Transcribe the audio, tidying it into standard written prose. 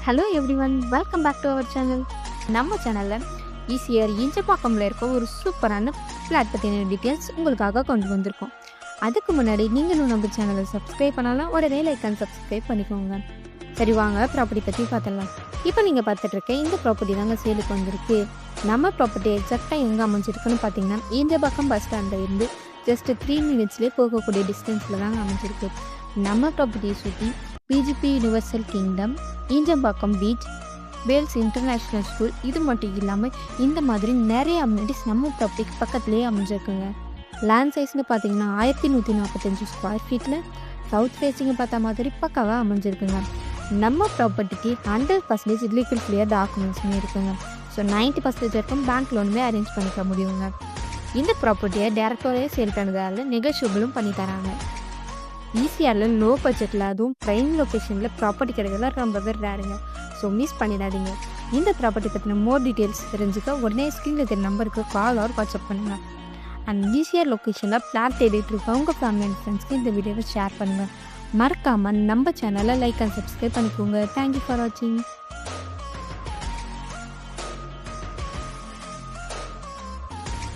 Hello everyone, welcome back to our channel. நம்ம சேனலில் easier இஞ்சப்பாக்கம்ல இருக்க ஒரு சூப்பரான ஃப்ளாட் பற்றின டீட்டெயில்ஸ் உங்களுக்காக கொண்டு வந்திருக்கோம். அதுக்கு முன்னாடி நீங்களும் நம்ம சேனலை சப்ஸ்கிரைப் பண்ணலாம், உடனே லைக் அண்ட் சப்ஸ்கிரைப் பண்ணிக்கோங்க. சரி வாங்க ப்ராப்பர்ட்டி பற்றி பார்த்துடலாம். இப்போ நீங்கள் பார்த்துட்டு இருக்க இந்த ப்ராப்பர்ட்டி தாங்க சேலுக்கு வந்திருக்கு. நம்ம ப்ராப்பர்ட்டி எக்ஸாக்டாக எங்கே அமைஞ்சிருக்குன்னு பார்த்தீங்கன்னா ஈஞ்சப்பாக்கம் பஸ் ஸ்டாண்டில் இருந்து ஜஸ்ட் 3 மினிட்ஸ்லேயே போகக்கூடிய டிஸ்டன்ஸில் தாங்க அமைஞ்சிருக்கு. நம்ம ப்ராப்பர்ட்டியை சுற்றி VGP universal kingdom, Injambakkam beach, Vels international school, இது மட்டும் இல்லாமல் இந்த மாதிரி நிறைய அம்யூனிட்டிஸ் நம்ம ப்ராப்பர்ட்டிக்கு பக்கத்துலேயே அமைஞ்சிருக்குங்க. லேண்ட் சைஸ்னு பார்த்தீங்கன்னா 1145 ஸ்கொயர் ஃபீட்டில் சவுத் ஃபேஸிங்கை பார்த்த மாதிரி பக்காவாக அமைஞ்சிருக்குங்க. நம்ம ப்ராப்பர்ட்டிக்கு 100% லீகல் கிளியர் டாக்குமெண்ட்ஸுமே இருக்குங்க. ஸோ 90% வரைக்கும் பேங்க் லோனுமே அரேஞ்ச் பண்ணிக்க முடியுங்க. இந்த ப்ராப்பர்ட்டியை டேரக்டரே சேல் பண்ணுறதால நெகோஷியபிளும் பண்ணி தராங்க. ஈஸியாரில் லோ பட்ஜெட்டில் அதுவும் ப்ரைம் லொக்கேஷனில் ப்ராப்பர்ட்டி கிடைக்கிறதுல ரொம்பவே ரேருங்க. ஸோ மிஸ் பண்ணிடாதீங்க. இந்த ப்ராப்பர்ட்டி பற்றின மோர் டீட்டெயில்ஸ் தெரிஞ்சுக்க உடனே ஸ்க்ரீனில் இருக்கிற நம்பருக்கு கால் ஆர் வாட்ஸ்அப் பண்ணுங்கள். அண்ட் ஈஸியர் லொக்கேஷனில் ஃப்ளாட் தேடிட்டு இருக்க உங்கள் ஃபேமிலி அண்ட் ஃப்ரெண்ட்ஸ்க்கு இந்த வீடியோவை ஷேர் பண்ணுங்கள். மறக்காமல் நம்ம சேனலை லைக் அண்ட் சப்ஸ்கிரைப் பண்ணிக்கோங்க. தேங்க்யூ ஃபார் வாட்சிங்.